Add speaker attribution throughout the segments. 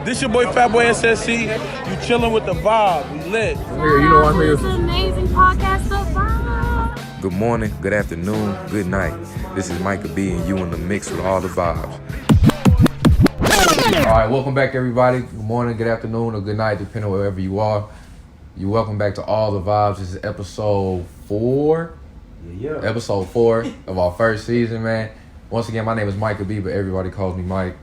Speaker 1: This your boy Fatboy SSC. You chilling with the vibe. We lit.
Speaker 2: Here, you know I'm here.
Speaker 3: It's an amazing podcast, The Vibe.
Speaker 2: Good morning, good afternoon, good night. This is Micah B, and you in the mix with all the vibes. All right, welcome back, everybody. Good morning, good afternoon, or good night, depending on wherever you are. You're welcome back to All the Vibes. This is episode 4.
Speaker 4: Yeah.
Speaker 2: Episode 4 of our first season, man. Once again, my name is Micah B, but everybody calls me Mike.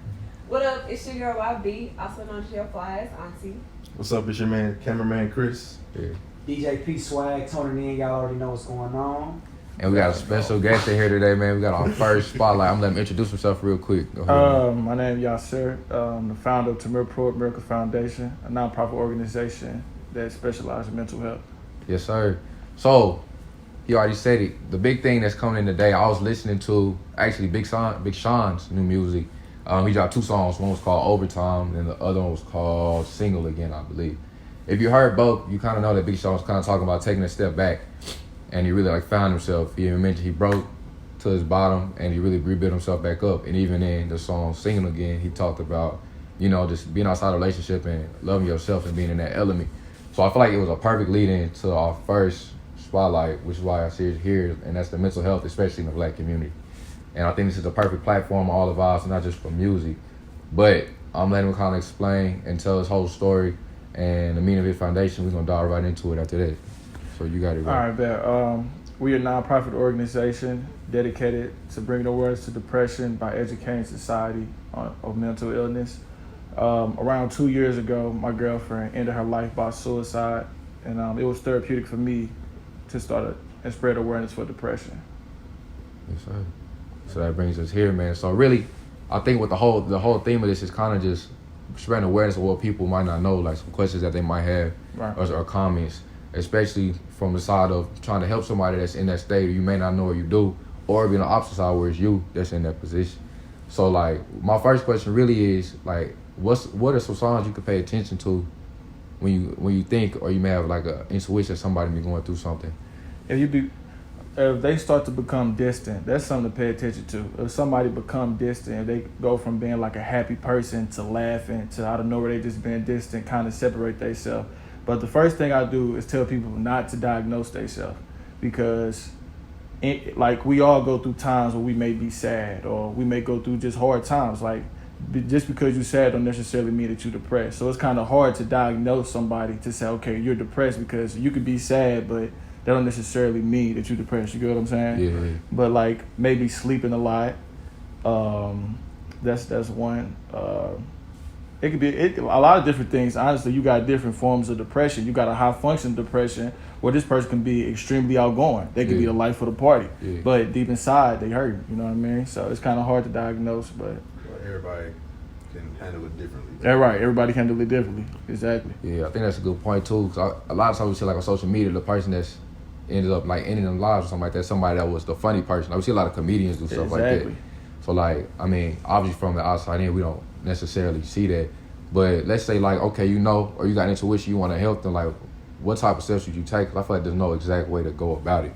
Speaker 5: What up? It's your girl YB, also known as your fly as Auntie.
Speaker 4: What's up? It's your man, cameraman Chris.
Speaker 2: Yeah.
Speaker 6: DJ P Swag, Tony in, y'all already know what's going on.
Speaker 2: And we got a special guest in here today, man. We got our first spotlight. I'm gonna let him introduce himself real quick. Go ahead.
Speaker 7: My name is Yasir. I'm the founder of Tamir Pruitt Foundation, a nonprofit organization that specializes in mental health.
Speaker 2: Yes, sir. So, he already said it. The big thing that's coming in today, I was listening to actually Big Sean's new music. He dropped 2 songs. One was called Overtime, and the other one was called Single Again, I believe. If you heard both, you kind of know that Big Sean was kind of talking about taking a step back, and he really found himself. He even mentioned he broke to his bottom, and he really rebuilt himself back up. And even in the song Single Again, he talked about, just being outside a relationship and loving yourself and being in that element. So I feel like it was a perfect lead-in to our first spotlight, which is why I see it here, and that's the mental health, especially in the Black community. And I think this is a perfect platform, all of us, not just for music. But I'm letting him kind of explain and tell his whole story and the meaning of his foundation. We're going to dive right into it after that. So you got it, bro.
Speaker 7: All right, bet. We are a nonprofit organization dedicated to bringing awareness to depression by educating society of mental illness. Around 2 years ago, my girlfriend ended her life by suicide, and it was therapeutic for me to start and spread awareness for depression.
Speaker 2: Yes, sir. So that brings us here, man. So really, I think what the whole theme of this is kind of just spreading awareness of what people might not know, like some questions that they might have,
Speaker 7: right,
Speaker 2: or comments, especially from the side of trying to help somebody that's in that state, or you may not know or you do, or be on the opposite side where it's you that's in that position. So my first question really is what are some signs you could pay attention to when you think, or you may have a intuition somebody be going through something?
Speaker 7: If they start to become distant, that's something to pay attention to. If somebody become distant, they go from being a happy person to laughing to out of nowhere they just being distant, kind of separate themselves. But the first thing I do is tell people not to diagnose themselves, because we all go through times where we may be sad, or we may go through just hard times. Just because you're sad don't necessarily mean that you're depressed. So it's kind of hard to diagnose somebody to say, okay, you're depressed, because you could be sad, but that don't necessarily mean that you're depressed. You get what I'm saying?
Speaker 2: Yeah.
Speaker 7: But maybe sleeping a lot. That's one. It could be a lot of different things. Honestly, you got different forms of depression. You got a high function depression where this person can be extremely outgoing. They could be the life of the party, but deep inside they hurt. You know what I mean? So it's kind of hard to diagnose, but
Speaker 4: Everybody can handle it differently.
Speaker 7: Yeah, right. Everybody can handle it differently. Exactly.
Speaker 2: Yeah, I think that's a good point too. Cause a lot of times we see on social media, the person that's ended up ending their lives or something like that, somebody that was the funny person. We see a lot of comedians do stuff like that. So obviously from the outside in, we don't necessarily see that. But let's say okay, or you got intuition, you want to help them. What type of steps should you take? 'Cause I feel like there's no exact way to go about it,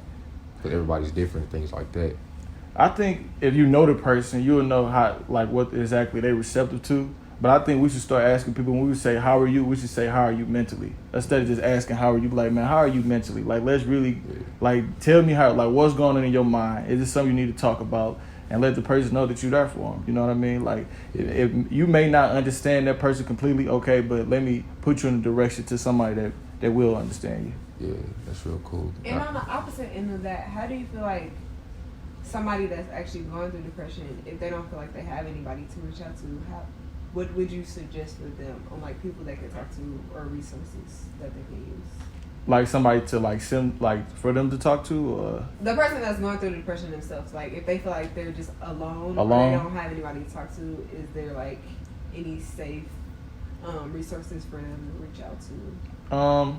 Speaker 2: because everybody's different, things like that.
Speaker 7: I think if you know the person, you'll know how what exactly they receptive to. But I think we should start asking people, when we say, how are you? We should say, how are you mentally? Instead of just asking, how are you? Man, how are you mentally? Let's really, tell me how, what's going on in your mind? Is it something you need to talk about? And let the person know that you're there for them. You know what I mean? If you may not understand that person completely, okay, but let me put you in the direction to somebody that will understand you.
Speaker 2: Yeah, that's real cool.
Speaker 5: And on the opposite end of that, how do you feel like somebody that's actually going through depression, if they don't feel like they have anybody to reach out to, what would you suggest for them on people they can talk to, or resources that they can use?
Speaker 7: Somebody to send for them to talk to, or
Speaker 5: the person that's going through depression themselves. If they feel like they're just alone, or they don't have anybody to talk to, is there any safe resources for them to reach out to?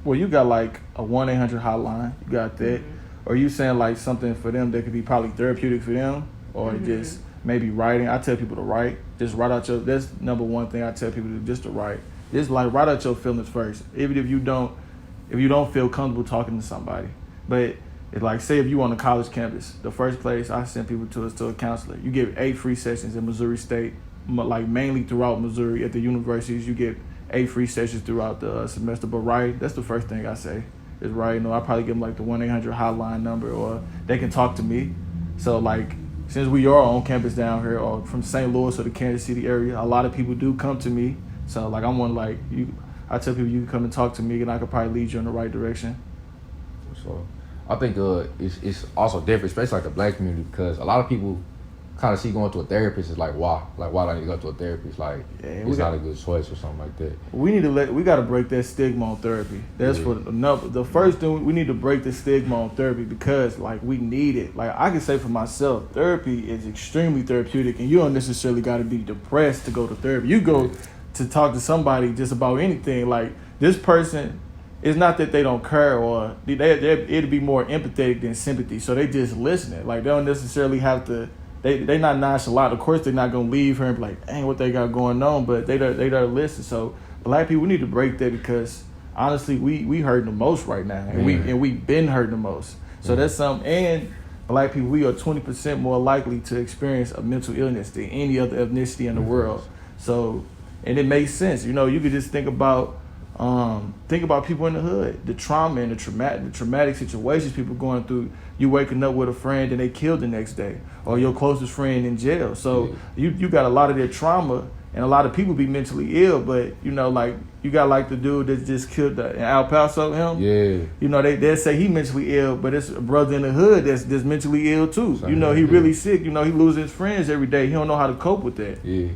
Speaker 7: Well, you got a 1-800 hotline. You got that. Mm-hmm. Or you saying something for them that could be probably therapeutic for them, or just maybe writing. I tell people to write. Just write out that's number one thing I tell people to do, just to write. Just write out your feelings first. Even if you don't feel comfortable talking to somebody. But say if you on a college campus, the first place I send people to is to a counselor. You get 8 free sessions in Missouri State. like mainly throughout Missouri at the universities. You get 8 free sessions throughout the semester. But right, that's the first thing I say is right. I probably give them like the 1-800 hotline number, or they can talk to me. So like, since we are on campus down here, or from St. Louis or the Kansas City area, a lot of people do come to me. So like, I'm one like you. I tell people you can come and talk to me, and I could probably lead you in the right direction.
Speaker 2: So I think it's also different, especially like the black community, because a lot of people kind of see going to a therapist is like, why do I need to go to a therapist? Like, it's not a good choice or something like that.
Speaker 7: We got to break that stigma on therapy. That's for the first thing. We need to break the stigma on therapy, because like, we need it. Like, I can say for myself, therapy is extremely therapeutic, and you don't necessarily got to be depressed to go to therapy. You go to talk to somebody just about anything. Like, this person, it's not that they don't care, or it'd be more empathetic than sympathy. So they just listening. Like, they don't necessarily have to. They not nonchalant. Of course, they're not gonna leave her and be like, "Dang, what they got going on?" But they there listen. So black people, we need to break that, because honestly, we hurting the most right now, and we've been hurting the most. So that's something. And black people, we are 20% more likely to experience a mental illness than any other ethnicity in the world. So, and it makes sense. You could just think about people in the hood, the trauma and the traumatic situations people going through. You waking up with a friend and they killed the next day, or your closest friend in jail. So you got a lot of that trauma, and a lot of people be mentally ill. But like, you got like the dude that just killed in El Paso, him. They say he mentally ill, but it's a brother in the hood that's mentally ill too. He really sick. He losing his friends every day. He don't know how to cope with that.
Speaker 2: Yeah.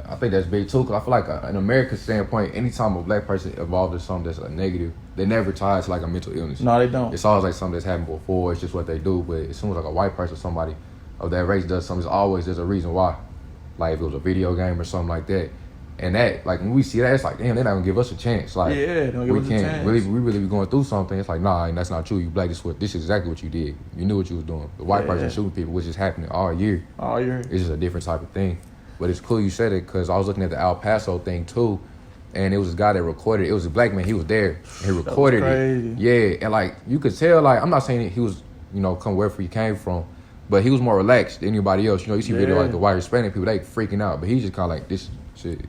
Speaker 2: I think that's big too, because I feel like in American standpoint, anytime a black person involved in something that's a negative, they never tie it to like a mental illness.
Speaker 7: No, they don't.
Speaker 2: It's always like something that's happened before. It's just what they do. But as soon as like a white person, somebody of that race does something, there's a reason why. Like if it was a video game or something like that. And that, like when we see that, it's like, damn, they're not gonna give us a chance. Like,
Speaker 7: they don't give us a chance.
Speaker 2: We really be going through something. It's like, nah, that's not true. You black, this is exactly what you did. You knew what you was doing. The white person shooting people, which is happening all year.
Speaker 7: All year.
Speaker 2: It's just a different type of thing. But it's cool you said it, because I was looking at the El Paso thing too, and it was a guy that recorded it. It was a black man. He was there. He recorded it. Yeah, and like you could tell, like I'm not saying that he was, come wherever he came from, but he was more relaxed than anybody else. You see video like the white Hispanic people, they freaking out, but he's just kind of like, this shit.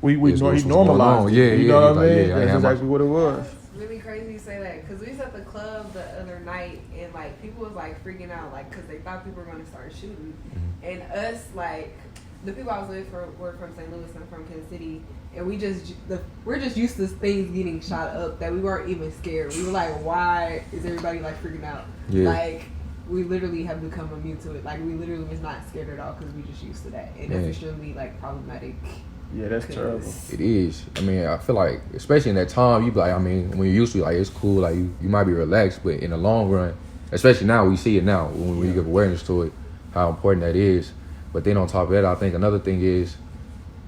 Speaker 7: He normalized.
Speaker 2: Yeah,
Speaker 7: you know what I mean?
Speaker 2: Like,
Speaker 7: that's exactly what it was.
Speaker 5: Really crazy you say that, because we was at the club the other night, and like people was like freaking out, like because they thought people were going to start shooting, and us like. The people I was with were from St. Louis and from Kansas City, and we're just used to things getting shot up that we weren't even scared. We were like, why is everybody like freaking out? Yeah. Like we literally have become immune to it. Like we literally was not scared at all, because we just used to that, and that's extremely like problematic.
Speaker 7: Yeah, that's terrible.
Speaker 2: It is. I mean, I feel like, especially in that time, you be like, I mean, when you're used to it, like it's cool, like you might be relaxed, but in the long run, especially now, we see it now when you give awareness to it, how important that is. But then on top of that, I think another thing is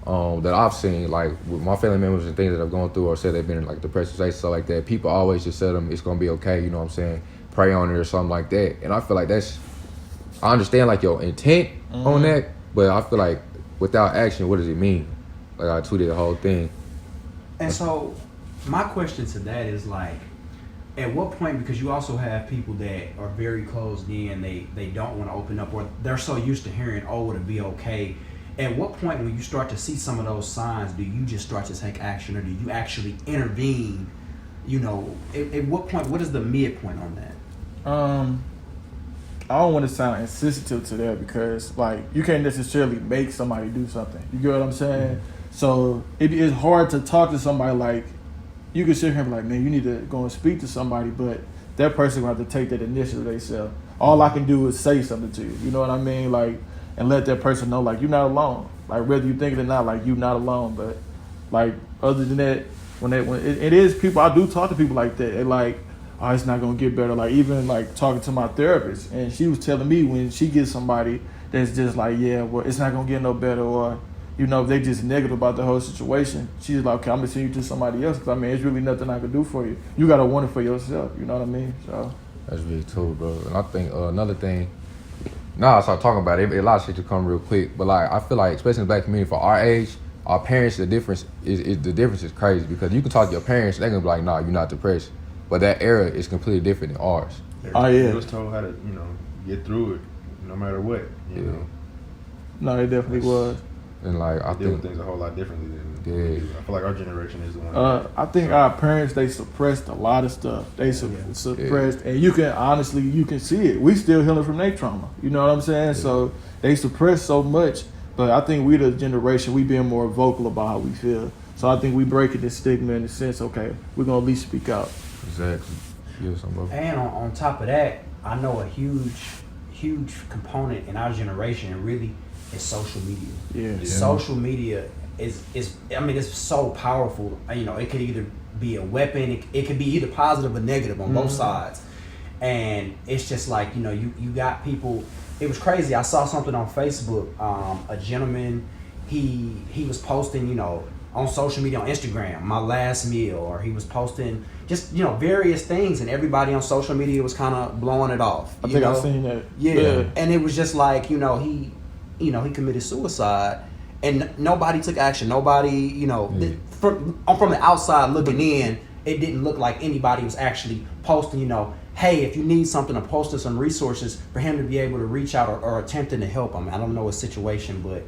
Speaker 2: that I've seen, like with my family members and things that I've gone through, or said they've been in like depressive states, stuff like that. People always just tell them it's gonna be okay. You know what I'm saying? Pray on it or something like that. And I feel like I understand like your intent on that, but I feel like without action, what does it mean? Like I tweeted the whole thing.
Speaker 6: And so my question to that is like, at what point, because you also have people that are very closed in, they don't want to open up, or they're so used to hearing, oh, it'll be okay. At what point, when you start to see some of those signs, do you just start to take action, or do you actually intervene? At what point, what is the midpoint on that?
Speaker 7: I don't want to sound insensitive to that, because like you can't necessarily make somebody do something. You get what I'm saying? So it's hard to talk to somebody. Like you can sit here and be like, man, you need to go and speak to somebody, but that person will have to take that initiative themselves. All I can do is say something to you. You know what I mean? Like, and let that person know, like, you're not alone. Like, whether you think it or not, like, you're not alone. But like, other than that, when it is people, I do talk to people like that. They're like, oh, it's not gonna get better. Like, even like talking to my therapist, and she was telling me when she gets somebody that's just like, yeah, well, it's not gonna get no better, or if they just negative about the whole situation, she's like, okay, I'm gonna send you to somebody else, because I mean, it's really nothing I can do for you. You gotta want it for yourself. You know what I mean? So
Speaker 2: that's really true, bro. And I think another thing. Now I start talking about it. A lot of shit to come real quick, but like I feel like, especially in the black community, for our age, our parents, the difference is crazy, because you can talk to your parents, they're gonna be like, nah, you're not depressed. But that era is completely different than ours.
Speaker 7: Oh yeah.
Speaker 4: You was told how to, get through it, no matter what. You know.
Speaker 7: No, it definitely was.
Speaker 2: And like I
Speaker 4: They deal
Speaker 2: think
Speaker 4: with things a whole lot differently than
Speaker 2: Yeah.
Speaker 4: we do. I feel like our generation is the one.
Speaker 7: I think our parents, they suppressed a lot of stuff. They suppressed, and you can see it. We still healing from their trauma. You know what I'm saying?
Speaker 2: Yeah.
Speaker 7: So they suppress so much, but I think we the generation, we being more vocal about how we feel. So I think we breaking this stigma in the sense, okay, we're gonna at least speak out.
Speaker 2: exactly. Yeah, something.
Speaker 6: And on top of that, I know a huge component in our generation really is social media.
Speaker 7: Yeah.
Speaker 6: Social media is I mean, it's so powerful. You know, it could either be a weapon, it could be either positive or negative on both sides. And it's just like, you know, you got people. It was crazy. I saw something on Facebook. A gentleman, he was posting, you know, on social media, on Instagram, my last meal, or he was posting just, you know, various things, and everybody on social media was kind of blowing it off.
Speaker 7: I think I've seen that.
Speaker 6: Yeah. And it was just like, you know, he committed suicide, and nobody took action. Nobody, you know, from the outside looking in, it didn't look like anybody was actually posting, you know, hey, if you need something, or posting some resources for him to be able to reach out or attempting to help him. I don't know his situation, but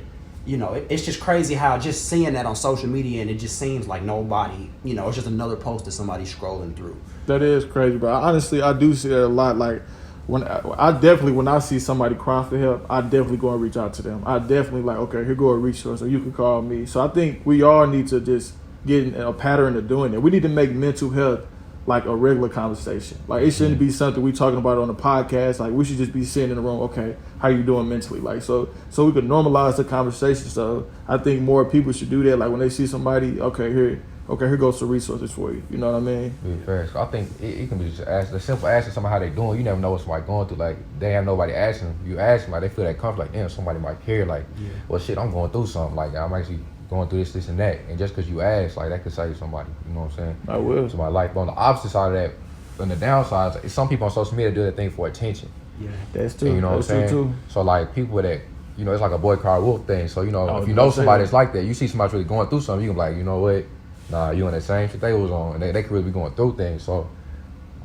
Speaker 6: you know, it's just crazy how just seeing that on social media, and it just seems like nobody, you know, it's just another post that somebody's scrolling through.
Speaker 7: That is crazy, but honestly, I do see that a lot. Like when I see somebody cry for help, I definitely go and reach out to them. I definitely like, okay, here go a resource, or you can call me. So I think we all need to just get in a pattern of doing it. We need to make mental health like a regular conversation. Like it shouldn't be something we talking about on the podcast. Like we should just be sitting in the room, okay, how you doing mentally? Like so we could normalize the conversation. So I think more people should do that. Like when they see somebody, okay, here goes some resources for you. You know what I mean?
Speaker 2: Yeah, fast. I think it can be just the simple asking somebody how they doing. You never know what somebody going through. Like they have nobody asking them. You ask them, like they feel that comfort. Like damn, somebody might care. Like, well, shit, I'm going through something. Like I'm actually going through this, and that. And just because you ask, like that could save somebody. You know what I'm saying?
Speaker 7: I will.
Speaker 2: Somebody's life. But on the opposite side of that, on the downside, some people on social media do that thing for attention.
Speaker 6: Yeah.
Speaker 7: That's true.
Speaker 2: And you know
Speaker 7: That's
Speaker 2: what I'm saying?
Speaker 7: true.
Speaker 2: So like people that, you know, it's like a boy cry wolf thing. So you know, if you
Speaker 7: no,
Speaker 2: know somebody that's like that, you see somebody really going through something, you can be like, you know what? Nah, you on that same shit they was on, and they could really be going through things. So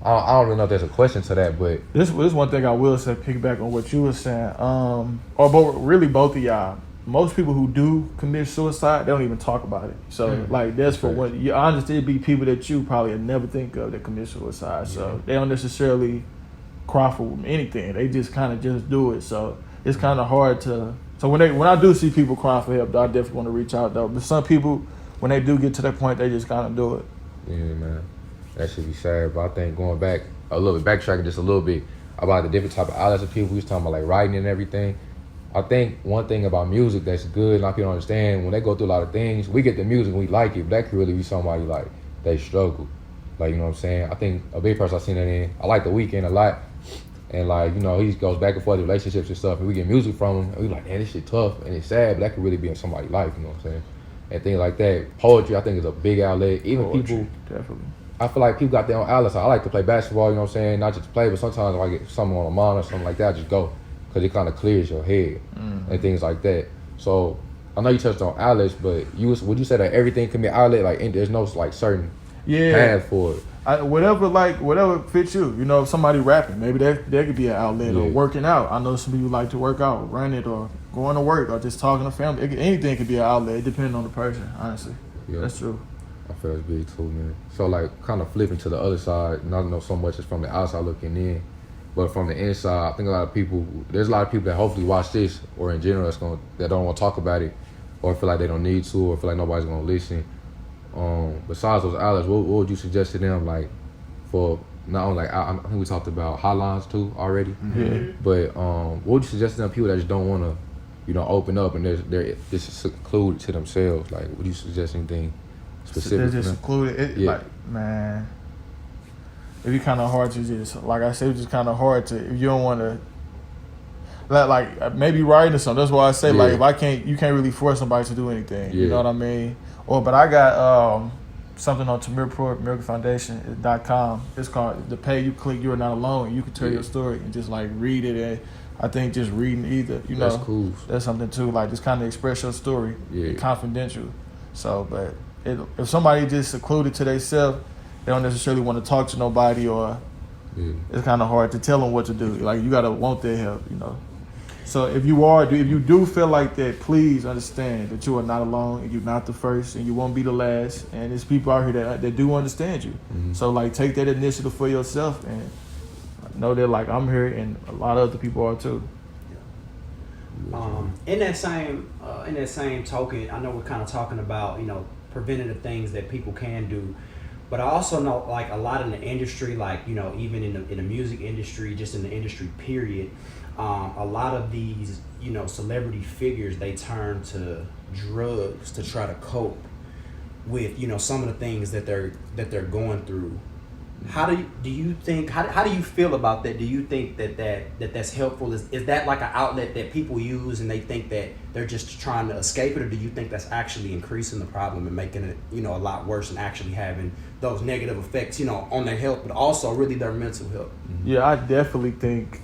Speaker 2: I don't really know if there's a question to that, but
Speaker 7: This one thing I will say, piggyback on what you were saying, really both of y'all. Most people who do commit suicide, they don't even talk about it. So like that's for when you honestly, it'd be people that you probably would never think of that commit suicide. So they don't necessarily cry for anything. They just kind of just do it. So it's kind of hard to. So when I do see people crying for help, I definitely want to reach out though. But some people, when they do get to that point, they just kind of do it.
Speaker 2: yeah, man, that should be sad. But I think going back a little bit, backtracking just a little bit about the different type of outlets of people. We was talking about like writing and everything. I think one thing about music that's good, a lot of people don't understand, when they go through a lot of things, we get the music and we like it, but that could really be somebody like they struggle. Like, you know what I'm saying? I think a big person I've seen that in, I like The Weeknd a lot. And like, you know, he goes back and forth with relationships and stuff, and we get music from him, and we like, man, this shit tough and it's sad, but that could really be in somebody's life, you know what I'm saying? And things like that. Poetry, I think, is a big outlet. Even
Speaker 7: Poetry,
Speaker 2: people,
Speaker 7: definitely.
Speaker 2: I feel like people got their own outlets. I like to play basketball, you know what I'm saying? Not just to play, but sometimes if I get something on the mind or something like that, I just go. Because it kind of clears your head and things like that. So I know you touched on outlets, but would you say that everything can be an outlet? Like there's no like certain path for it?
Speaker 7: Whatever fits you. You know, if somebody rapping, maybe that could be an outlet. Or
Speaker 2: Yeah.
Speaker 7: working out. I know some people like to work out, run it, or going to work, or just talking to family. Anything could be an outlet, depending on the person. Honestly,
Speaker 2: Yeah.
Speaker 7: that's true.
Speaker 2: I feel it's big too, man. So like kind of flipping to the other side, not know so much as from the outside looking in, but from the inside, I think there's a lot of people that hopefully watch this, or in general that don't want to talk about it, or feel like they don't need to, or feel like nobody's gonna listen. Besides those outlets, what would you suggest to them, like for not only like I think we talked about hotlines too already, but what would you suggest to them people that just don't want to, you know, open up and they're just secluded to themselves? Like, would you suggest anything specific?
Speaker 7: They're just secluded. Like, man, it'd be kind of hard to just, like I said, it's just kind of hard to, if you don't want to, like maybe writing or something. That's why I say, like, if you can't really force somebody to do anything. You know what I mean? But I got something on Tamir Pruitt Foundation.com. It's called The Pay You Click You're Not Alone. You can tell your story and just like read it. And I think just reading either, you know,
Speaker 2: that's cool.
Speaker 7: That's something too. Like just kind of express your story, confidential. So, but if somebody just secluded to themselves, they don't necessarily want to talk to nobody, or it's kind of hard to tell them what to do. Like you gotta want their help, you know. So if you do feel like that, please understand that you are not alone and you're not the first and you won't be the last. And there's people out here that do understand you.
Speaker 2: Mm-hmm.
Speaker 7: So like take that initiative for yourself and know that like I'm here and a lot of other people are too.
Speaker 6: In that same token, I know we're kind of talking about, you know, preventative things that people can do, but I also know like a lot in the industry, like, you know, even in the music industry, just in the industry period, a lot of these, you know, celebrity figures, they turn to drugs to try to cope with, you know, some of the things that they're going through. How do you think? How do you feel about that? Do you think that's helpful? Is that like an outlet that people use and they think that they're just trying to escape it, or do you think that's actually increasing the problem and making it, you know, a lot worse and actually having those negative effects, you know, on their health, but also really their mental health?
Speaker 7: Yeah, I definitely think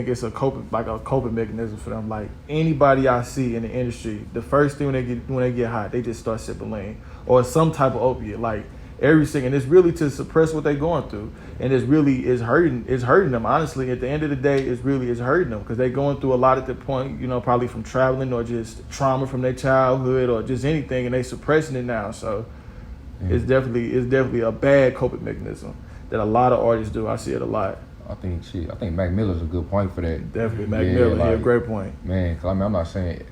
Speaker 7: it's a coping mechanism for them. Like anybody I see in the industry, the first thing when they get hot, they just start sipping lean or some type of opiate. Like everything, and it's really to suppress what they're going through, and it's hurting them. Honestly, at the end of the day, it's hurting them because they're going through a lot at the point, you know, probably from traveling or just trauma from their childhood or just anything, and they suppressing it now. So it's definitely a bad coping mechanism that a lot of artists do. I see it a lot.
Speaker 2: I think Mac Miller's a good point for that.
Speaker 7: Definitely, Mac Miller,
Speaker 2: like,
Speaker 7: he a great point.
Speaker 2: Man, because I mean, I'm not saying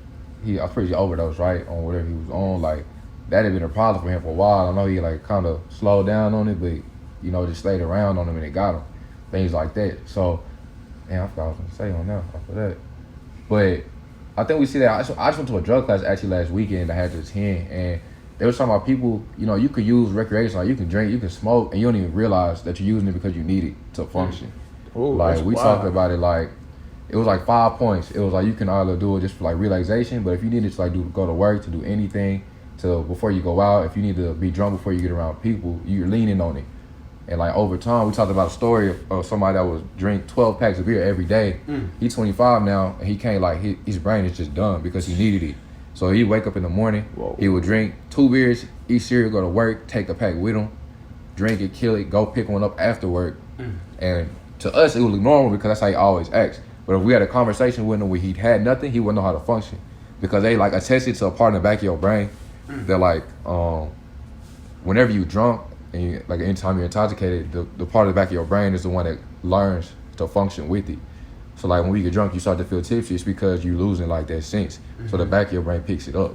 Speaker 2: I pretty sure overdosed, right, on whatever he was on. Like, that had been a problem for him for a while. I know he like kind of slowed down on it, but you know, just stayed around on him and it got him. Things like that. So, man, I forgot what I was gonna say on that after that. But I think we see that. I just went to a drug class actually last weekend. I had this hen, and they were talking about people. You know, you could use recreational, you can drink, you can smoke, and you don't even realize that you're using it because you need it to function.
Speaker 7: Ooh,
Speaker 2: like we
Speaker 7: wild.
Speaker 2: talked about it, like it was like 5 points. It was like you can either do it just for like relaxation, but if you needed to like go to work, to do anything, to before you go out, if you need to be drunk before you get around people, you're leaning on it. And like over time, we talked about a story of somebody that was drink 12 packs of beer every day. He's 25 now, and he can't, like, his brain is just done because he needed it. So he'd wake up in the morning, he would drink 2 beers, eat cereal, go to work, take a pack with him, drink it, kill it, go pick one up after work. And to us, it was normal because that's how he always acts. But if we had a conversation with him where he'd had nothing, he wouldn't know how to function. Because they like attested to a part in the back of your brain that like whenever you drunk and you, like anytime you're intoxicated, the part of the back of your brain is the one that learns to function with it. So like when we get drunk, you start to feel tipsy. It's because you're losing like that sense. So the back of your brain picks it up.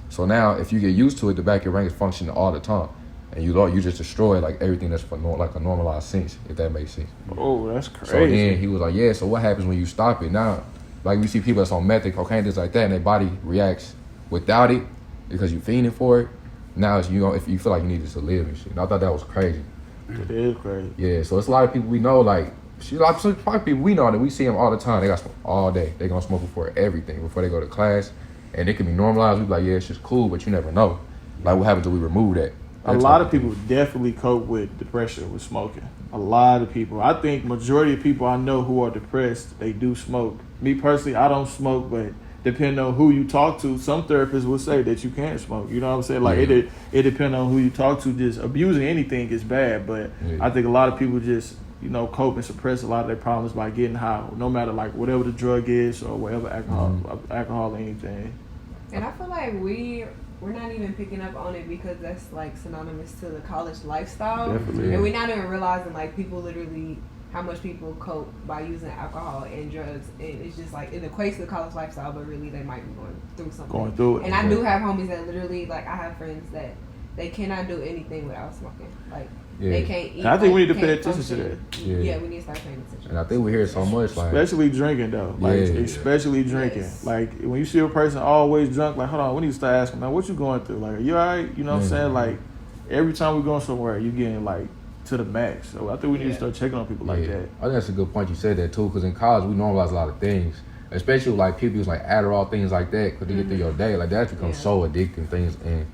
Speaker 2: So now if you get used to it, the back of your brain is functioning all the time. And you just destroy like everything that's for like a normalized sense, if that makes sense.
Speaker 7: Oh, that's crazy.
Speaker 2: So then he was like, yeah, so what happens when you stop it? Now, like we see people that's on meth, cocaine, things like that, and their body reacts without it because you're fiending for it. Now it's, you know, if you feel like you need it to live and shit. And I thought that was crazy.
Speaker 7: It is crazy.
Speaker 2: Yeah, so it's a lot of people we know, like, some probably people we know that we see them all the time. They got smoke all day. They gonna smoke before everything, before they go to class. And it can be normalized. We be like, yeah, it's just cool, but you never know. Like, what happens if we remove that?
Speaker 7: A lot of people definitely cope with depression with smoking. A lot of people. I think majority of people I know who are depressed, they do smoke. Me personally, I don't smoke, but depending on who you talk to, some therapists will say that you can't smoke. You know what I'm saying? Like it depends on who you talk to. Just abusing anything is bad, but I think a lot of people just, you know, cope and suppress a lot of their problems by getting high, no matter like whatever the drug is or whatever alcohol or anything.
Speaker 5: And I feel like we're not even picking up on it because that's like synonymous to the college lifestyle.
Speaker 7: Definitely.
Speaker 5: And we're not even realizing like people literally, how much people cope by using alcohol and drugs. And it's just like, it equates to the college lifestyle, but really they might be going through something.
Speaker 7: Going through it.
Speaker 5: And I do have homies that literally, like I have friends that they cannot do anything without smoking. Like they can't eat.
Speaker 7: And I think we need to pay
Speaker 5: can't
Speaker 7: attention to
Speaker 5: function.
Speaker 7: that.
Speaker 5: Yeah, we need to start paying attention.
Speaker 2: And I think we hear it so much, like,
Speaker 7: Especially drinking though. Like especially drinking.
Speaker 5: Yes.
Speaker 7: Like when you see a person always drunk, like hold on, we need to start asking, man, what you going through? Like, are you alright? You know what I'm saying? Like every time we going somewhere, you getting like to the max. So I think we need to start checking on people like that.
Speaker 2: I think that's a good point you said that too, because in college we normalize a lot of things, especially with, like people use like Adderall, things like that, because they get through your day. Like that's become so addictive things, and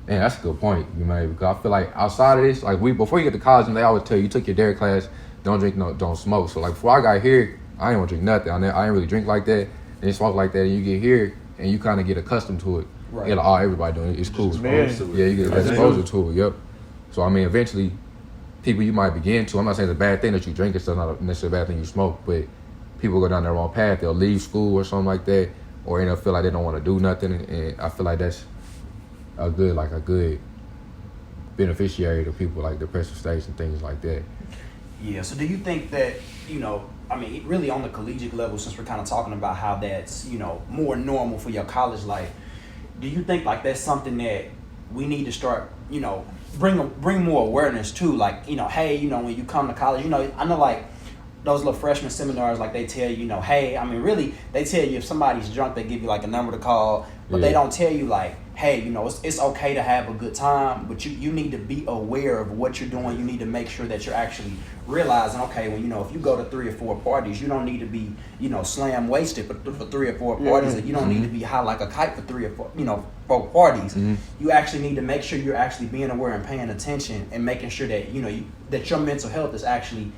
Speaker 2: that's a good point you made, because I feel like outside of this, like before you get to college, and they always tell you took your dairy class, don't drink, don't smoke. So like before I got here, I didn't want to drink nothing. I didn't really drink like that, and smoke like that. And you get here and you kind of get accustomed to it. Right. You're like, oh, everybody doing it. It's cool. Yeah, you get exposure to it. Yep. So I mean, eventually, people you might begin to. I'm not saying it's a bad thing that you drink. It's not necessarily a bad thing you smoke, but people go down the wrong path. They'll leave school or something like that, or they'll feel like they don't want to do nothing. And I feel like that's a good beneficiary to people like depressive states and things like that.
Speaker 6: Yeah. So do you think that, I mean, really on the collegiate level, since we're kind of talking about how that's, more normal for your college life, do you think like that's something that we need to start, bring more awareness to? Like, hey, when you come to college, I know like those little freshman seminars, like they tell you, hey, I mean, really, they tell you if somebody's drunk, they give you like a number to call, but they don't tell you like, hey, it's okay to have a good time, but you need to be aware of what you're doing. You need to make sure that you're actually realizing, okay, well, if you go to 3 or 4 parties, you don't need to be, slam wasted for 3 or 4 parties, and you don't need to be high like a kite for 3 or 4, 4 parties. You actually need to make sure you're actually being aware and paying attention and making sure that, that your mental health is actually,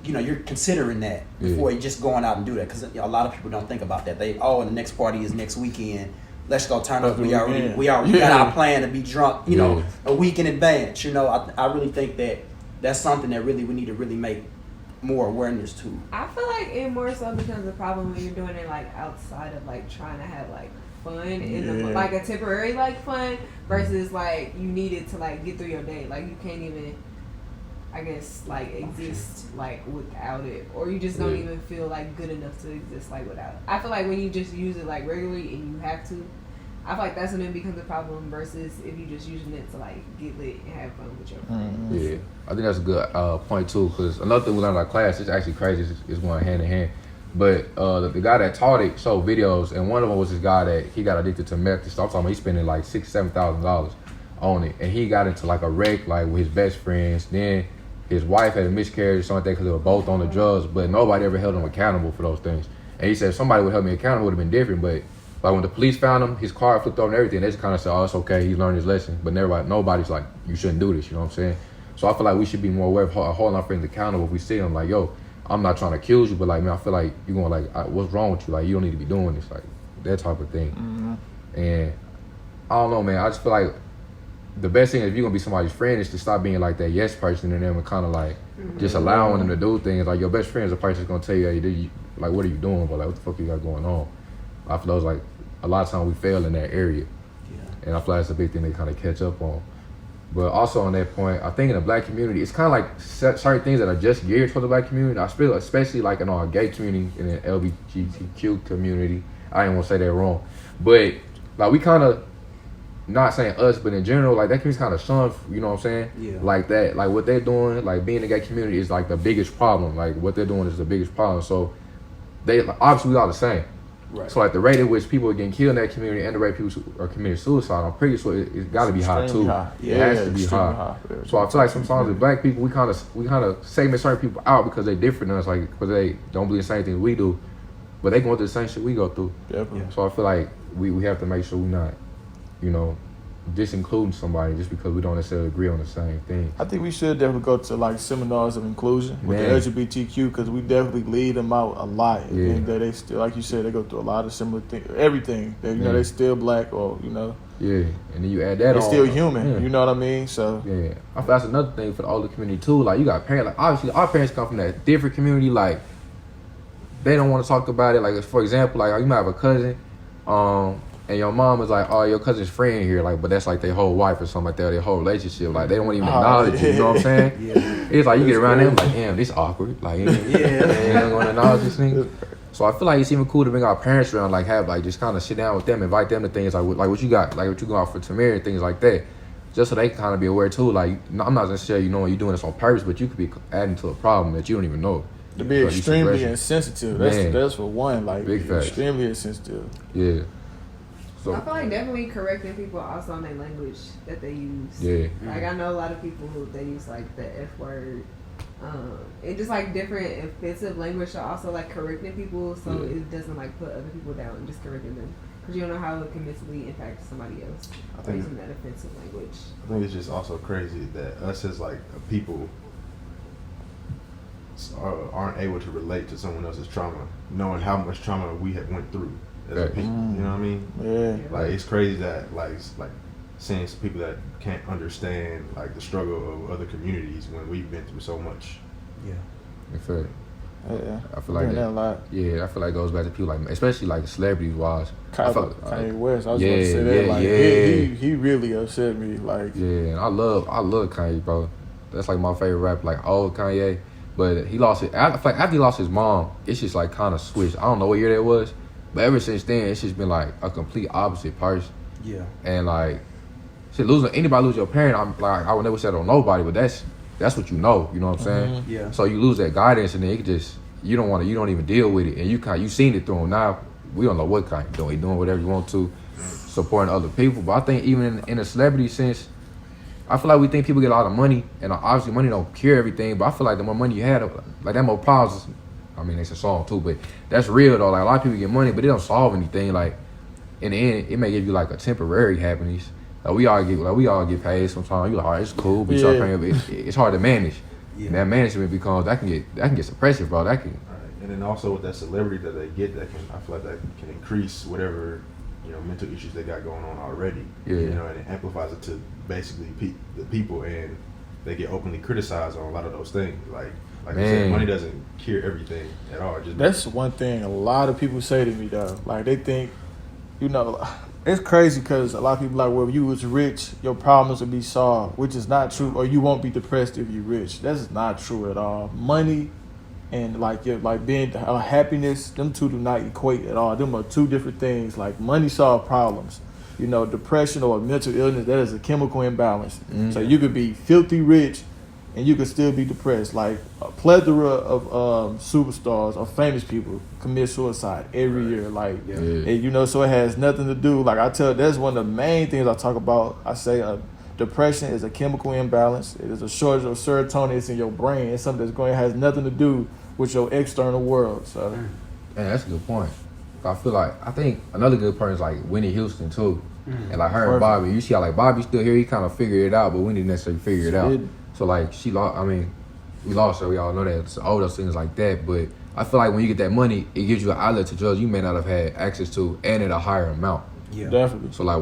Speaker 6: you're considering that before you're just going out and do that. Because a lot of people don't think about that. The next party is next weekend. Let's go turn up. We already got our plan to be drunk, a week in advance. I really think that that's something that really we need to really make more awareness to.
Speaker 5: I feel like it more so becomes a problem when you're doing it like outside of like trying to have like fun in the, like a temporary like fun versus like you need it to like get through your day. Like you can't even, I guess, like exist like without it, or you just don't even feel like good enough to exist like without it. I feel like when you just use it like regularly and you have to, I feel like that's when it becomes a problem versus if you just using it to like get lit and have fun with your friends.
Speaker 2: Yeah, I think that's a good point too, because another thing we learned in our class, it's actually crazy, it's going hand in hand. But the guy that taught it showed videos, and one of them was this guy that he got addicted to meth and stuff. I'm talking about he's spending like $6,000-$7,000 on it, and he got into like a wreck like with his best friends. Then his wife had a miscarriage or something like that because they were both on the drugs, but nobody ever held him accountable for those things. And he said if somebody would help me accountable, it would have been different. But like when the police found him, his car flipped over and everything, they just kind of said, oh, it's okay, he learned his lesson. But nobody's like, you shouldn't do this, you know what I'm saying? So I feel like we should be more aware of holding our friends accountable. If we see them like, yo, I'm not trying to accuse you, but like, man, I feel like you're going like, what's wrong with you? Like, you don't need to be doing this, like that type of thing. And I don't know, man, I just feel like the best thing if you're gonna be somebody's friend is to stop being like that yes person in them and kind of like just allowing them to do things. Like your best friend is a person that's gonna tell you, hey, like what are you doing? But like what the fuck you got going on? I feel like a lot of times we fail in that area, and I feel like that's a big thing they kind of catch up on. But also on that point, I think in the black community, it's kind of like certain things that are just geared for the black community. I feel especially like in our gay community and the LGBTQ community. I didn't want to say that wrong, but like we kind of. Not saying us, but in general, like that community's kind of shunned, you know what I'm saying? Yeah. Like that, like what they're doing, like being in the gay community is like the biggest problem. Like what they're doing is the biggest problem. So they obviously we all the same. Right. So like the rate at which people are getting killed in that community and the rate people who are committing suicide, I'm pretty sure it's got to be high too.
Speaker 7: High. Yeah,
Speaker 2: it has to be high. So I feel like sometimes with black people, we kind of segment certain people out because they're different than us, like because they don't believe the same things we do, but they going through the same shit we go through. Definitely. So I feel like we have to make sure we're not, disincluding somebody just because we don't necessarily agree on the same thing.
Speaker 7: I think we should definitely go to like seminars of inclusion with the LGBTQ because we definitely lead them out a lot. And they still, like you said, they go through a lot of similar things, everything. They still black or, Yeah,
Speaker 2: and then you add that
Speaker 7: they're still human, you know what I mean? So
Speaker 2: yeah, I feel that's another thing for the older community too. Like you got parents, like obviously our parents come from that different community, like they don't want to talk about it. Like for example, like you might have a cousin, and your mom is like, oh, your cousin's friend here, like, but that's like their whole wife or something like that, their whole relationship. Like, they don't even acknowledge you know what I'm saying? It's like, you get around them, like, damn, this awkward. Like, they ain't gonna acknowledge this thing. So I feel like it's even cool to bring our parents around, like, have, like, just kind of sit down with them, invite them to things, like what you got, like, what you got for Tamir and things like that. Just so they can kind of be aware, too. Like, I'm not necessarily knowing you're doing this on purpose, but you could be adding to a problem that you don't even know.
Speaker 7: To be extremely insensitive. That's for one, like, extremely insensitive.
Speaker 2: Yeah.
Speaker 5: So I feel like definitely correcting people also on their language that they use.
Speaker 2: Yeah.
Speaker 5: Like I know a lot of people who they use like the F word. It's just like different offensive language. So also like correcting people so it doesn't like put other people down and just correcting them because you don't know how it can mentally impact somebody else using that offensive language.
Speaker 4: I think it's just also crazy that us as like people aren't able to relate to someone else's trauma, knowing how much trauma we have went through. As a people, you know what I mean? Yeah. Like it's crazy that like seeing some people that can't understand like the struggle of other communities when we've been through so much.
Speaker 6: Yeah.
Speaker 2: In fact.
Speaker 7: Yeah,
Speaker 2: I feel like
Speaker 7: that a lot.
Speaker 2: Yeah, I feel like it goes back to people like, especially like celebrities wise.
Speaker 7: Kanye West. I was
Speaker 2: yeah,
Speaker 7: about to say that.
Speaker 2: yeah,
Speaker 7: Like
Speaker 2: yeah.
Speaker 7: he really upset me. Like
Speaker 2: Yeah, and I love Kanye, bro. That's like my favorite rapper, like old Kanye. But he lost it. I feel like after he lost his mom, it's just like kind of switched. I don't know what year that was, but ever since then, it's just been like a complete opposite person.
Speaker 6: Yeah.
Speaker 2: And like, shit, anybody lose your parent, I'm like, I would never say that on nobody, but that's what you know. You know what I'm saying?
Speaker 6: Yeah.
Speaker 2: So you lose that guidance, and then it just you don't even deal with it, and you seen it through him. Now we don't know what kind doing. He doing whatever you want to, supporting other people. But I think even in a celebrity sense, I feel like we think people get a lot of money, and obviously money don't cure everything. But I feel like the more money you had, like that more problems. I mean, it's a song too, but that's real though. Like a lot of people get money, but it don't solve anything. Like in the end, it may give you like a temporary happiness. Like we all get paid sometimes. You like, all right, it's cool, but it's hard to manage.
Speaker 6: Yeah.
Speaker 2: And that management becomes that can get suppressive, bro. That can.
Speaker 4: Right. And then also with that celebrity that they get, I feel like that can increase whatever mental issues they got going on already.
Speaker 2: Yeah.
Speaker 4: And it amplifies it to basically the people, and they get openly criticized on a lot of those things. Like you said, money doesn't cure everything at all.
Speaker 7: That's one thing a lot of people say to me though. Like they think, it's crazy because a lot of people like, well, if you was rich, your problems would be solved, which is not true. Or you won't be depressed if you're rich. That's not true at all. Money and being happiness, them two do not equate at all. Them are two different things. Like money solve problems. Depression or mental illness, that is a chemical imbalance. Mm-hmm. So you could be filthy rich and you could still be depressed. Like a plethora of superstars or famous people commit suicide every year. Like, and, so it has nothing to do. Like that's one of the main things I talk about. I say depression is a chemical imbalance. It is a shortage of serotonin. It's in your brain. It's something that has nothing to do with your external world. So,
Speaker 2: man, that's a good point. I think another good person is like Whitney Houston too, and like her and Bobby. You see how like Bobby's still here. He kind of figured it out, but Whitney didn't necessarily figure it out. So like she lost. I mean, we lost her. We all know that. It's all those things like that. But I feel like when you get that money, it gives you an outlet to drugs you may not have had access to, and at a higher amount.
Speaker 7: Yeah, definitely.
Speaker 2: So like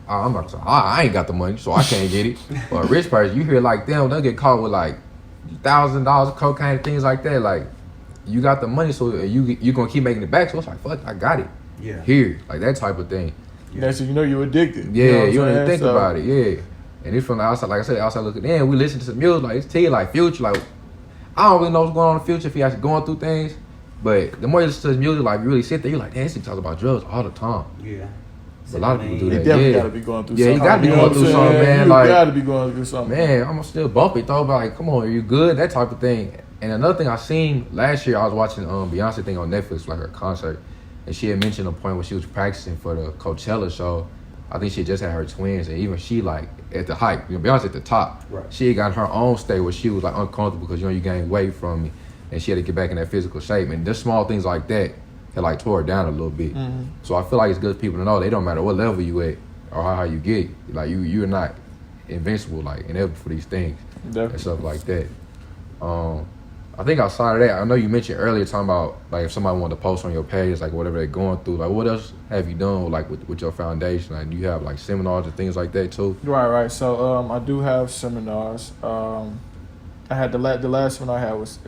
Speaker 2: I'm not saying I ain't got the money, so I can't get it. But a rich person, you hear like them, they'll get caught with like $1,000 of cocaine, things like that. Like you got the money, so you gonna keep making it back. So it's like, fuck, I got it.
Speaker 6: Yeah.
Speaker 2: Here, like that type of thing.
Speaker 7: Yeah, so you're addicted.
Speaker 2: Yeah, you don't even think about it. Yeah. And it's from the outside, like I said, outside looking in. We listen to some music, like it's tell you like Future. Like I don't really know what's going on in the future if he actually going through things. But the more you listen to his music, like you really sit there, you're like, damn, this talks about drugs all the time.
Speaker 6: Yeah.
Speaker 2: A lot of people do that.
Speaker 7: You definitely gotta be going through
Speaker 2: something.
Speaker 7: something.
Speaker 2: You gotta be going through something, man.
Speaker 7: You gotta be going through something.
Speaker 2: Man, I'm still bumpy though, but like, come on, are you good? That type of thing. And another thing I seen last year, I was watching Beyonce thing on Netflix, like her concert, and she had mentioned a point where she was practicing for the Coachella show. I think she just had her twins, and even she like at the height, Beyonce at the top.
Speaker 6: Right.
Speaker 2: She had got her own state where she was like uncomfortable because you gained weight from me, and she had to get back in that physical shape. And just small things like that had like tore her down a little bit. Mm-hmm. So I feel like it's good for people to know they don't matter what level you at or how you get, like you're not invincible, like inevitable for these things. Definitely. And stuff like that. I think outside of that, I know you mentioned earlier talking about like if somebody wanted to post on your page, like whatever they're going through, like what else have you done like with your foundation? Like do you have like seminars and things like that too?
Speaker 7: Right. So I do have seminars. I had the last seminar I had was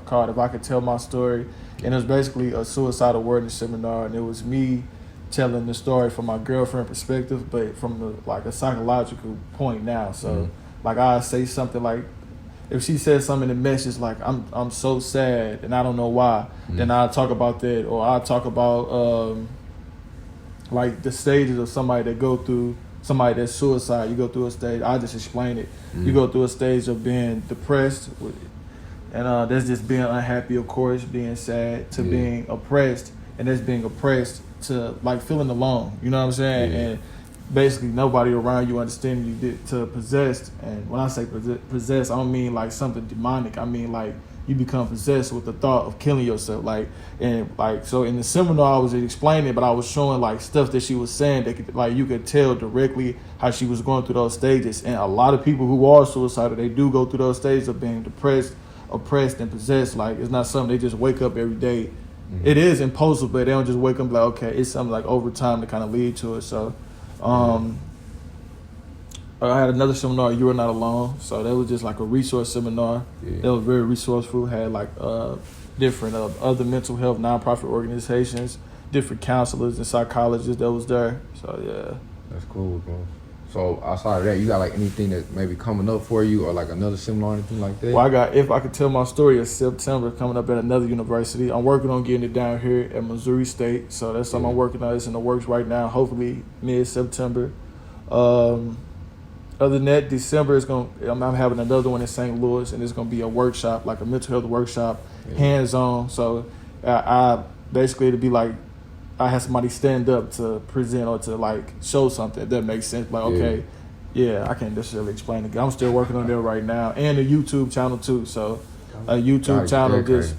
Speaker 7: called If I Could Tell My Story, and it was basically a suicide awareness seminar, and it was me telling the story from my girlfriend perspective, but from a psychological point now. So like I say something like, if she says something in the message like I'm so sad and I don't know why, then I'll talk about that, or I'll talk about like the stages of somebody that go through, somebody that's suicide. You go through a stage, I'll just explain it. You go through a stage of being depressed, and that's just being unhappy, of course, being sad, to being oppressed, and that's being oppressed to like feeling alone. You know what I'm saying? And basically nobody around you understanding you to possessed. And when I say possessed, I don't mean like something demonic. I mean like you become possessed with the thought of killing yourself. So in the seminar I was explaining it, but I was showing like stuff that she was saying that could, like you could tell directly how she was going through those stages. And a lot of people who are suicidal, they do go through those stages of being depressed, oppressed, and possessed. Like it's not something they just wake up every day. It is impulsive, but they don't just wake up like, okay, it's something like over time to kind of lead to it. So I had another seminar, You Are Not Alone. So that was just like a resource seminar. That was very resourceful. Had like different other mental health nonprofit organizations, different counselors and psychologists that was there. So yeah.
Speaker 2: That's cool, bro. So outside of that, you got like anything that maybe coming up for you, or like another seminar or anything like that?
Speaker 7: Well, I got If I Could Tell My Story in September coming up at another university. I'm working on getting it down here at Missouri State. So that's something I'm working on. It's in the works right now. Hopefully mid-September. Other than that, December I'm having another one in St. Louis, and it's gonna be a workshop, like a mental health workshop, hands-on. So I basically it'll be like I have somebody stand up to present or to like show something that makes sense. Like, okay, I can't necessarily explain it. I'm still working on that right now, and a YouTube channel too. So a YouTube channel just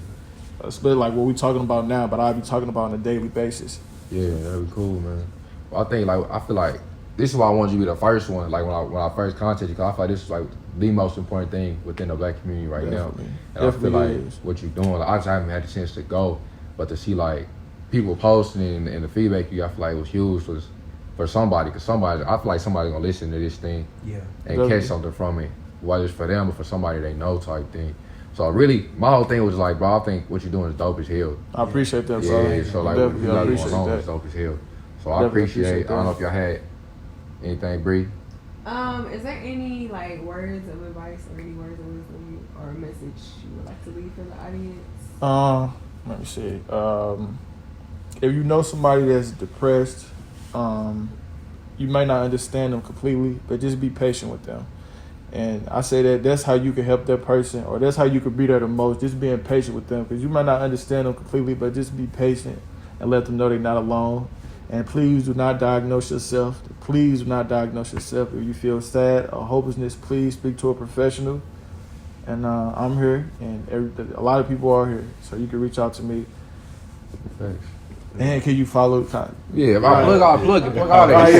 Speaker 7: split like what we're talking about now, but I'll be talking about on a daily basis.
Speaker 2: Yeah, that'd be cool, man. Well, I feel like this is why I wanted you to be the first one. Like when I first contacted you, because I feel like this is like the most important thing within the Black community right now. And I feel like what you're doing, like I just haven't had the chance to go, but to see like people posting and the feedback you got, I feel like was huge was for somebody, because I feel like somebody's gonna listen to this thing and catch something from it, whether it's for them or for somebody they know type thing. So really, my whole thing was like, bro, I think what you're doing is dope as hell.
Speaker 7: I appreciate that, bro.
Speaker 2: Yeah, so like what you got going on is dope as hell. So I appreciate. I don't know if y'all had anything, Bree.
Speaker 5: Is there any like words of advice or any words of wisdom or a message you would like to leave for the audience?
Speaker 7: Let me see. If you know somebody that's depressed, you may not understand them completely, but just be patient with them. And I say that's how you can help that person, or that's how you can be there the most, just being patient with them, because you might not understand them completely, but just be patient and let them know they're not alone. And please do not diagnose yourself. Please do not diagnose yourself. If you feel sad or hopelessness, please speak to a professional. And I'm here, and a lot of people are here, so you can reach out to me.
Speaker 2: Thanks.
Speaker 7: And can you follow?
Speaker 2: Plug all that.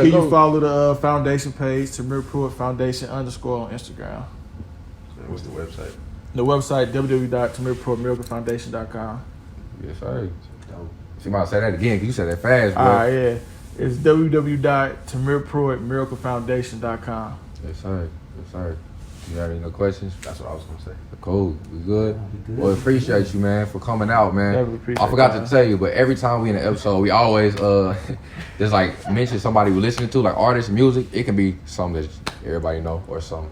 Speaker 7: Can you follow the foundation page, Tamir Pruitt Foundation _ on Instagram?
Speaker 4: What's the website?
Speaker 7: The website www.tamirpruittmiracle.foundation.com.
Speaker 2: Yes, sir. You might say that again, because you said that fast, bro.
Speaker 7: Yeah. It's www.tamirpruittmiracle.foundation.com.
Speaker 2: Yes, sir. Yes, sir. You got any questions?
Speaker 4: That's what I was gonna say.
Speaker 2: Cool. We good? Well, appreciate you, man, for coming out, man.
Speaker 7: Appreciate
Speaker 2: I forgot to tell you, but every time we in an episode, we always just like mention somebody we're listening to, like artists, music. It can be something that everybody know or something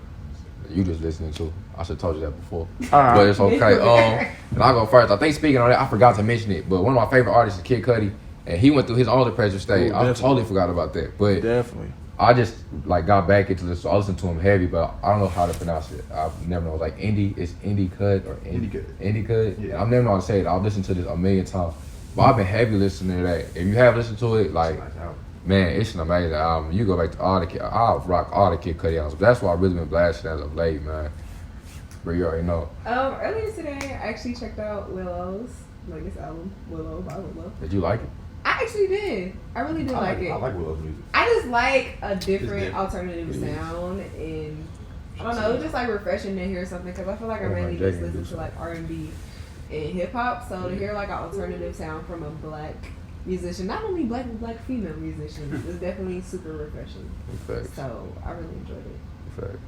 Speaker 2: that you just listening to. I should have told you that before. But it's okay. And I'll go first. I think speaking on that, I forgot to mention it, but one of my favorite artists is Kid Cudi, and he went through his own depression stage. I totally forgot about that. But
Speaker 7: definitely.
Speaker 2: I just like got back into this, so I listened to him heavy, but I don't know how to pronounce it. I've never know. Like it's Indie Cut or Indie Cut.
Speaker 4: Yeah.
Speaker 2: I've never know how to say it. I've listened to this a million times, but I've been heavy listening to that. If you have listened to it, like man, it's an amazing album. You go back to all the I'll rock all the Kid Cudi albums. But that's why I've really been blasting as of late, man. But you already know.
Speaker 5: Earlier today, I actually checked out Willow's latest album, Willow by Willow.
Speaker 2: Did you like it?
Speaker 5: I actually did. I really did like it.
Speaker 4: I like Willow's music.
Speaker 5: I just like a different alternative sound, and I don't know, it's just like refreshing to hear something, because I feel like I mainly just listen to like R&B and hip hop. So to hear like an alternative sound from a black musician, not only black but black female musicians, is definitely super refreshing. So I really enjoyed it.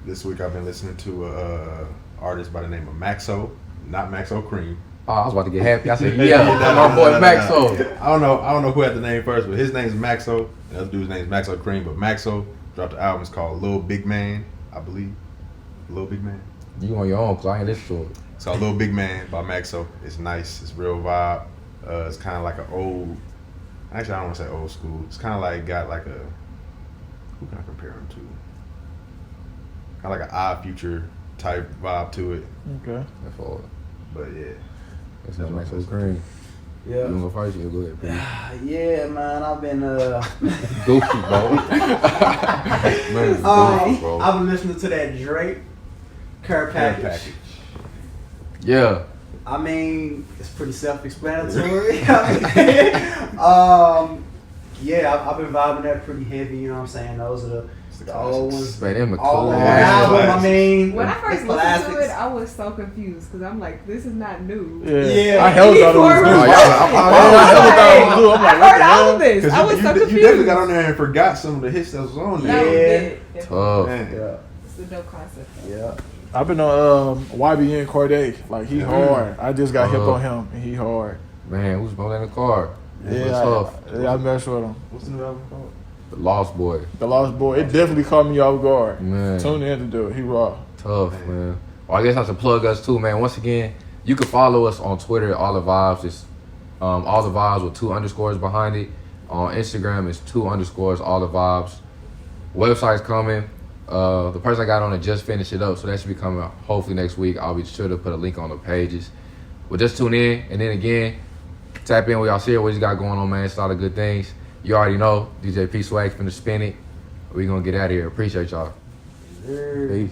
Speaker 4: This week I've been listening to a artist by the name of Maxo, not Maxo Cream.
Speaker 2: Oh, I was about to get happy. I said, that's my boy Maxo.
Speaker 4: I don't know who had the name first, but his name's Maxo. The other dude's name's Maxo Cream, but Maxo dropped the album. It's called Lil Big Man, I believe. Lil Big Man.
Speaker 2: You on your own, because I ain't listen to it.
Speaker 4: It's called Lil Big Man by Maxo. It's nice. It's real vibe. It's kind of like an old, actually I don't want to say old school. It's kind of like got like a, who can I compare him to? Kind of like an Odd Future type vibe to it.
Speaker 7: Okay.
Speaker 2: That's all.
Speaker 4: But yeah.
Speaker 2: That's Maxo Cream.
Speaker 6: Yeah.
Speaker 2: You want to go first? Yeah, go ahead, please.
Speaker 6: Yeah, man, I've been
Speaker 2: goofy, bro. Man, goofy, bro.
Speaker 6: I've been listening to that Drake Care Package.
Speaker 2: Yeah.
Speaker 6: I mean, it's pretty self-explanatory. Yeah, I've been vibing that pretty heavy. You know what I'm saying? Those are the old ones.
Speaker 2: Man, them
Speaker 6: all
Speaker 2: cool.
Speaker 6: album, I mean,
Speaker 5: when I first listened to it, I was so confused because I'm like, this is not new.
Speaker 7: Yeah. I held out on this.
Speaker 5: I heard all of this. I was so confused.
Speaker 4: You definitely got on there and forgot some of the hits that was on there.
Speaker 5: Tough.
Speaker 6: Yeah.
Speaker 5: It's a dope concept.
Speaker 6: Yeah.
Speaker 7: I've been on YBN Corday. Like he hard. I just got hip on him and he hard.
Speaker 2: Man, who's playing the card?
Speaker 7: I mess with him.
Speaker 4: What's the new album called?
Speaker 2: The Lost Boy.
Speaker 7: The Lost Boy. It definitely caught me off guard.
Speaker 2: Man.
Speaker 7: Tune in to do it. He raw.
Speaker 2: Tough, man. Well, I guess I should plug us too, man. Once again, you can follow us on Twitter, All the Vibes. It's All the Vibes with 2 underscores behind it. On Instagram, it's 2 underscores, All the Vibes. Website's coming. The person I got on it just finished it up, so that should be coming hopefully next week. I'll be sure to put a link on the pages. But just tune in, and then again, tap in with Yasir, what he's got going on, man. It's a lot of good things. You already know, DJ P Swag's finna spin it. We're gonna get out of here. Appreciate y'all. Peace.